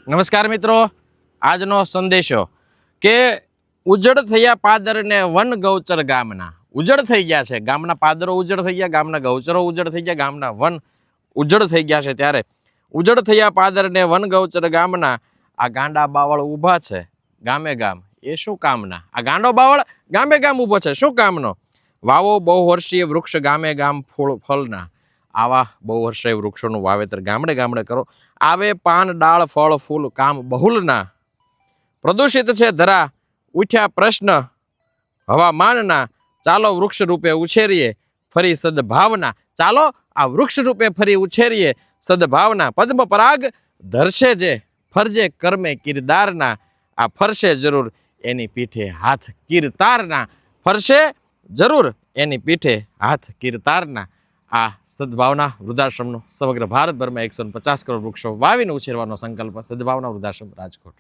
નમસ્કાર મિત્રો, આજનો સંદેશો કે ઉજળ થયા પાદર ને વન ગૌચર ગામના. ઉજળ થઈ ગયા છે, ગામના પાદરો ઉજળ થઈ ગયા, ગામના ગૌચરો ઉજળ થઈ ગયા, ગામના વન ઉજળ થઈ ગયા છે. ત્યારે ઉજળ થયા પાદર ને વન ગૌચર ગામના આ ગાંડા બાવળ ઊભા છે ગામે ગામ. એ શું કામના? આ ગાંડો બાવળ ગામે ગામ ઊભો છે, શું કામનો? વાવો બહુવર્ષીય વૃક્ષ ગામે ગામ ફૂલ ફળના. આવા બહુવર્ષીય વૃક્ષોનું વાવેતર ગામડે ગામડે કરો. આવે પાન ડાળ ફળ ફૂલ કામ બહુલના. પ્રદૂષિત છે ધરા, ઉઠ્યા પ્રશ્ન હવામાનના. ચાલો વૃક્ષ રૂપે ઉછેરીએ ફરી સદભાવના. ચાલો આ વૃક્ષ રૂપે ફરી ઉછેરીએ સદભાવના. પદ્મ પરાગ ધરશે જે ફરજે કર્મે કિરદારના. આ ફરશે જરૂર એની પીઠે હાથ કિરતારના. ફરશે જરૂર એની પીઠે હાથ કિરતારના. આ સદભાવના વૃદ્ધાશ્રમનો સમગ્ર ભારતભરમાં 150 કરોડ વૃક્ષો વાવીને ઉછેરવાનો સંકલ્પ. સદભાવના વૃદ્ધાશ્રમ, રાજકોટ.